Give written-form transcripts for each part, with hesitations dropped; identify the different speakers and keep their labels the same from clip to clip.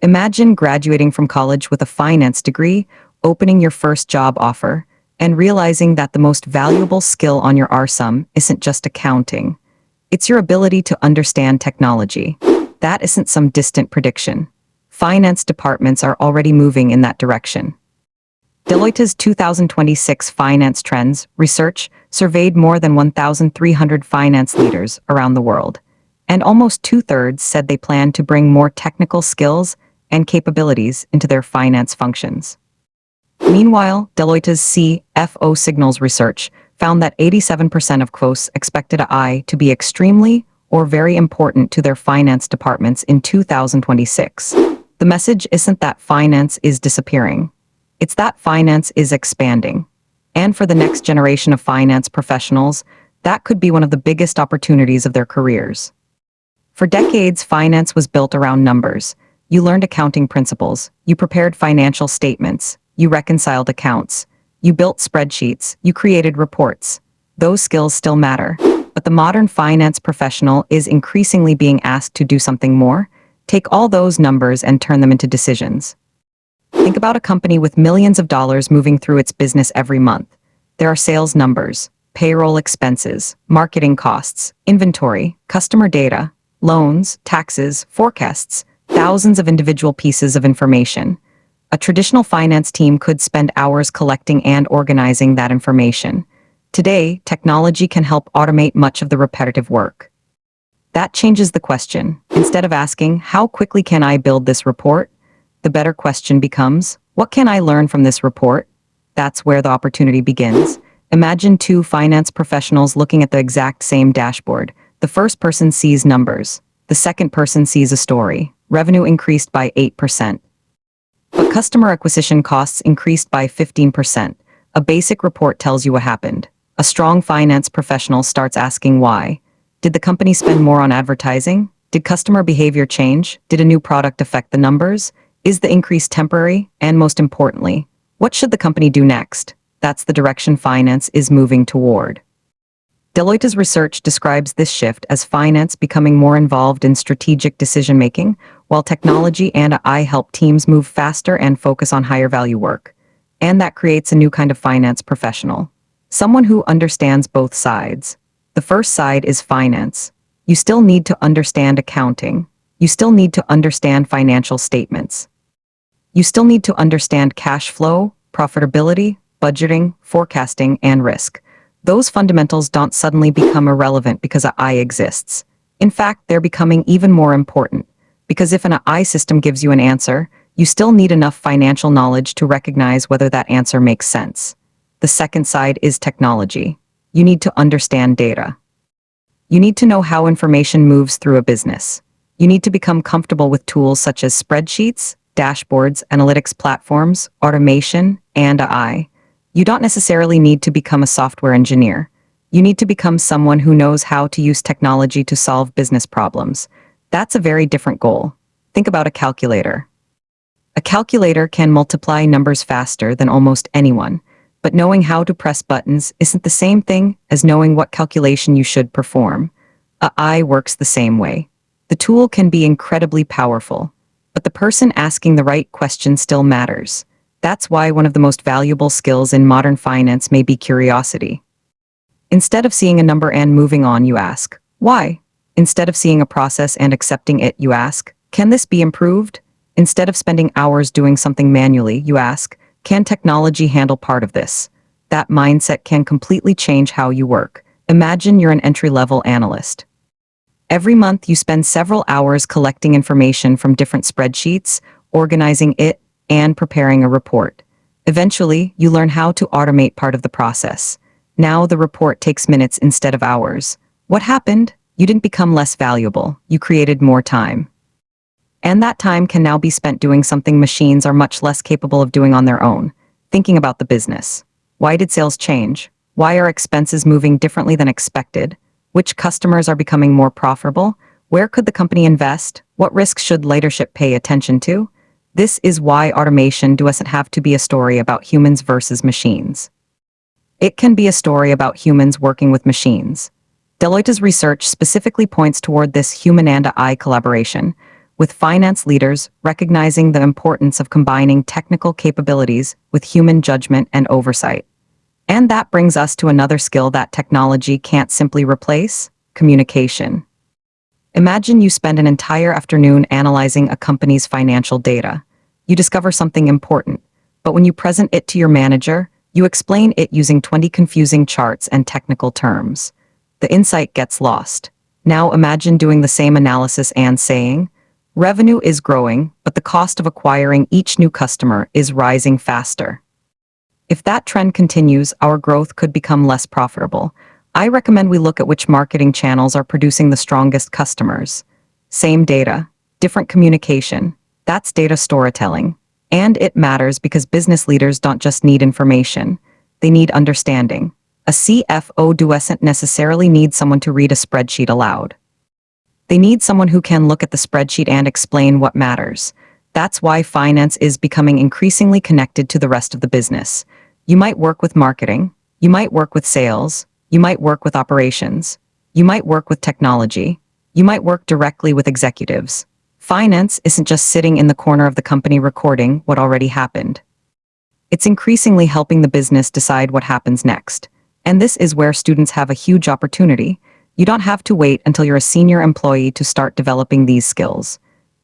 Speaker 1: Imagine graduating from college with a finance degree, opening your first job offer, and realizing that the most valuable skill on your RSUM isn't just accounting. It's your ability to understand technology. That isn't some distant prediction. Finance departments are already moving in that direction. Deloitte's 2026 Finance Trends research surveyed more than 1,300 finance leaders around the world, and almost two-thirds said they plan to bring more technical skills and capabilities into their finance functions. Meanwhile, Deloitte's CFO Signals research found that 87% of quos expected AI to be extremely or very important to their finance departments in 2026. The message isn't that finance is disappearing. It's that finance is expanding. And for the next generation of finance professionals, that could be one of the biggest opportunities of their careers. For decades, finance was built around numbers. You learned accounting principles, you prepared financial statements, you reconciled accounts, you built spreadsheets, you created reports. Those skills still matter, but the modern finance professional is increasingly being asked to do something more. Take all those numbers and turn them into decisions. Think about a company with millions of dollars moving through its business every month. There are sales numbers, payroll expenses, marketing costs, inventory, customer data, loans, taxes, forecasts, thousands of individual pieces of information. A traditional finance team could spend hours collecting and organizing that information. Today, technology can help automate much of the repetitive work. That changes the question. Instead of asking, how quickly can I build this report? The better question becomes, what can I learn from this report? That's where the opportunity begins. Imagine two finance professionals looking at the exact same dashboard. The first person sees numbers. The second person sees a story. Revenue increased by 8%. But customer acquisition costs increased by 15%. A basic report tells you what happened. A strong finance professional starts asking why. Did the company spend more on advertising? Did customer behavior change? Did a new product affect the numbers? Is the increase temporary? And most importantly, what should the company do next? That's the direction finance is moving toward. Deloitte's research describes this shift as finance becoming more involved in strategic decision-making, while technology and AI help teams move faster and focus on higher-value work. And that creates a new kind of finance professional. Someone who understands both sides. The first side is finance. You still need to understand accounting. You still need to understand financial statements. You still need to understand cash flow, profitability, budgeting, forecasting, and risk. Those fundamentals don't suddenly become irrelevant because AI exists. In fact, they're becoming even more important. Because if an AI system gives you an answer, you still need enough financial knowledge to recognize whether that answer makes sense. The second side is technology. You need to understand data. You need to know how information moves through a business. You need to become comfortable with tools such as spreadsheets, dashboards, analytics platforms, automation, and AI. You don't necessarily need to become a software engineer. You need to become someone who knows how to use technology to solve business problems. That's a very different goal. Think about a calculator. A calculator can multiply numbers faster than almost anyone, but knowing how to press buttons isn't the same thing as knowing what calculation you should perform. AI works the same way. The tool can be incredibly powerful, but the person asking the right question still matters. That's why one of the most valuable skills in modern finance may be curiosity. Instead of seeing a number and moving on, you ask, why? Instead of seeing a process and accepting it, you ask, can this be improved? Instead of spending hours doing something manually, you ask, can technology handle part of this? That mindset can completely change how you work. Imagine you're an entry-level analyst. Every month you spend several hours collecting information from different spreadsheets, organizing it, and preparing a report. Eventually, you learn how to automate part of the process. Now the report takes minutes instead of hours. What happened? You didn't become less valuable. You created more time. And that time can now be spent doing something machines are much less capable of doing on their own, thinking about the business. Why did sales change? Why are expenses moving differently than expected? Which customers are becoming more profitable? Where could the company invest? What risks should leadership pay attention to? This is why automation doesn't have to be a story about humans versus machines. It can be a story about humans working with machines. Deloitte's research specifically points toward this human and AI collaboration, with finance leaders recognizing the importance of combining technical capabilities with human judgment and oversight. And that brings us to another skill that technology can't simply replace: communication. Imagine you spend an entire afternoon analyzing a company's financial data. You discover something important, but when you present it to your manager, you explain it using 20 confusing charts and technical terms. The insight gets lost. Now imagine doing the same analysis and saying, revenue is growing, but the cost of acquiring each new customer is rising faster. If that trend continues, our growth could become less profitable. I recommend we look at which marketing channels are producing the strongest customers. Same data, different communication. That's data storytelling. And it matters because business leaders don't just need information, they need understanding. A CFO doesn't necessarily need someone to read a spreadsheet aloud. They need someone who can look at the spreadsheet and explain what matters. That's why finance is becoming increasingly connected to the rest of the business. You might work with marketing, you might work with sales, you might work with operations, you might work with technology, you might work directly with executives. Finance isn't just sitting in the corner of the company recording what already happened. It's increasingly helping the business decide what happens next. And this is where students have a huge opportunity. You don't have to wait until you're a senior employee to start developing these skills.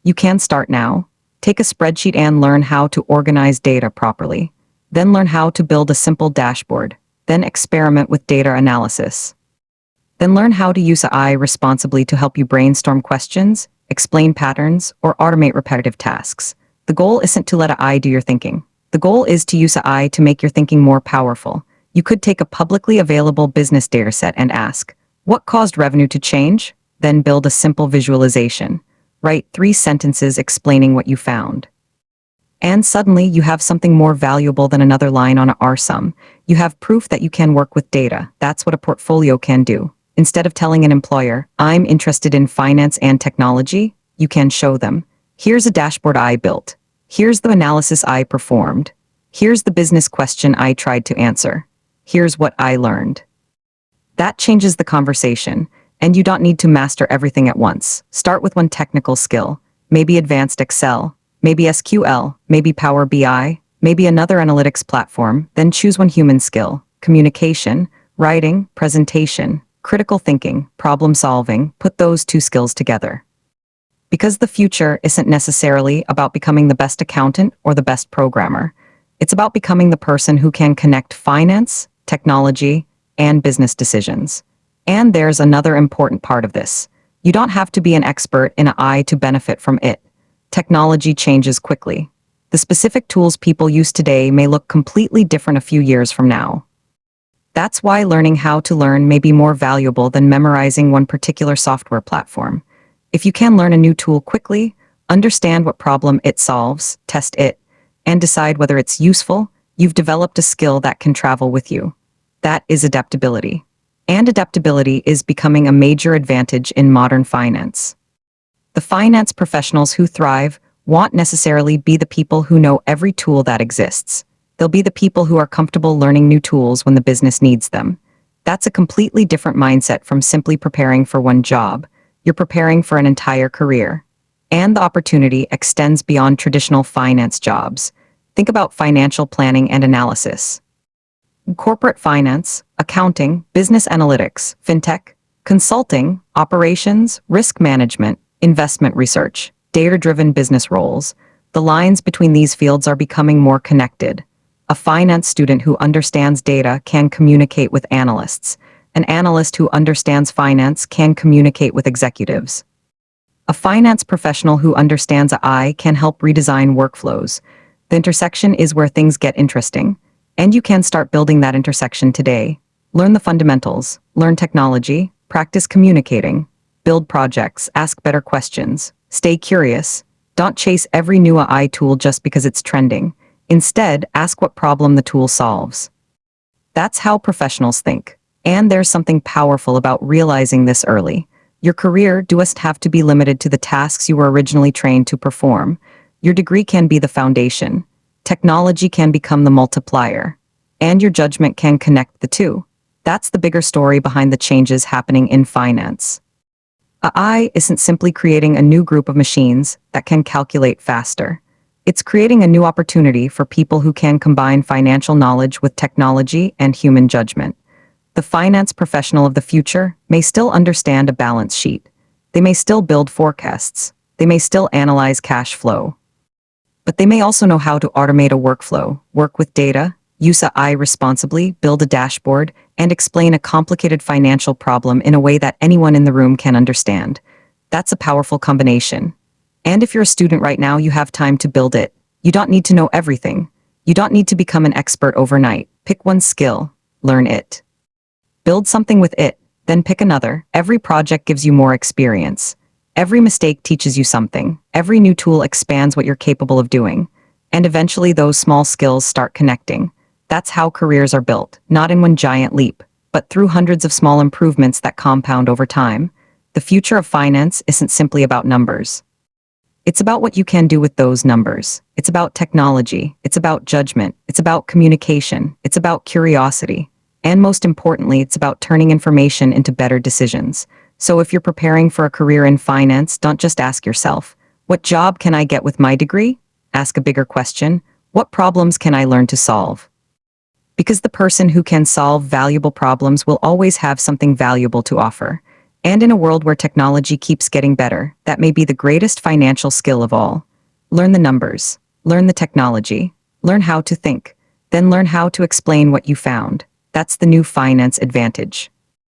Speaker 1: You can start now. Take a spreadsheet and learn how to organize data properly. Then learn how to build a simple dashboard. Then experiment with data analysis. Then learn how to use AI responsibly to help you brainstorm questions, explain patterns, or automate repetitive tasks. The goal isn't to let AI do your thinking. The goal is to use AI to make your thinking more powerful. You could take a publicly available business dataset and ask, what caused revenue to change? Then build a simple visualization. Write 3 sentences explaining what you found. And suddenly you have something more valuable than another line on a RSUM. You have proof that you can work with data. That's what a portfolio can do. Instead of telling an employer, I'm interested in finance and technology, you can show them, here's a dashboard I built. Here's the analysis I performed. Here's the business question I tried to answer. Here's what I learned. That changes the conversation, and you don't need to master everything at once. Start with one technical skill, maybe advanced Excel, maybe SQL, maybe Power BI, maybe another analytics platform, then choose one human skill: communication, writing, presentation, critical thinking, problem solving. Put those 2 skills together. Because the future isn't necessarily about becoming the best accountant or the best programmer. It's about becoming the person who can connect finance, technology, and business decisions. And there's another important part of this. You don't have to be an expert in AI to benefit from it. Technology changes quickly. The specific tools people use today may look completely different a few years from now. That's why learning how to learn may be more valuable than memorizing one particular software platform. If you can learn a new tool quickly, understand what problem it solves, test it, and decide whether it's useful, you've developed a skill that can travel with you. That is adaptability. And adaptability is becoming a major advantage in modern finance. The finance professionals who thrive won't necessarily be the people who know every tool that exists. They'll be the people who are comfortable learning new tools when the business needs them. That's a completely different mindset from simply preparing for one job. You're preparing for an entire career. And the opportunity extends beyond traditional finance jobs. Think about financial planning and analysis. Corporate finance, accounting, business analytics, fintech, consulting, operations, risk management, investment research, data-driven business roles. The lines between these fields are becoming more connected. A finance student who understands data can communicate with analysts. An analyst who understands finance can communicate with executives. A finance professional who understands AI can help redesign workflows. The intersection is where things get interesting. And you can start building that intersection today. Learn the fundamentals, learn technology, practice communicating, build projects, ask better questions, stay curious. Don't chase every new AI tool just because it's trending. Instead, ask what problem the tool solves. That's how professionals think. And there's something powerful about realizing this early. Your career doesn't have to be limited to the tasks you were originally trained to perform. Your degree can be the foundation. Technology can become the multiplier, and your judgment can connect the two. That's the bigger story behind the changes happening in finance. AI isn't simply creating a new group of machines that can calculate faster. It's creating a new opportunity for people who can combine financial knowledge with technology and human judgment. The finance professional of the future may still understand a balance sheet. They may still build forecasts. They may still analyze cash flow. But they may also know how to automate a workflow, work with data, use AI responsibly, build a dashboard, and explain a complicated financial problem in a way that anyone in the room can understand. That's a powerful combination. And if you're a student right now, you have time to build it. You don't need to know everything. You don't need to become an expert overnight. Pick one skill, learn it. Build something with it, then pick another. Every project gives you more experience. Every mistake teaches you something. Every new tool expands what you're capable of doing. And eventually those small skills start connecting. That's how careers are built, not in one giant leap, but through hundreds of small improvements that compound over time. The future of finance isn't simply about numbers. It's about what you can do with those numbers. It's about technology. It's about judgment. It's about communication. It's about curiosity. And most importantly, it's about turning information into better decisions. So if you're preparing for a career in finance, don't just ask yourself, what job can I get with my degree? Ask a bigger question, what problems can I learn to solve? Because the person who can solve valuable problems will always have something valuable to offer. And in a world where technology keeps getting better, that may be the greatest financial skill of all. Learn the numbers, learn the technology, learn how to think, then learn how to explain what you found. That's the new finance advantage.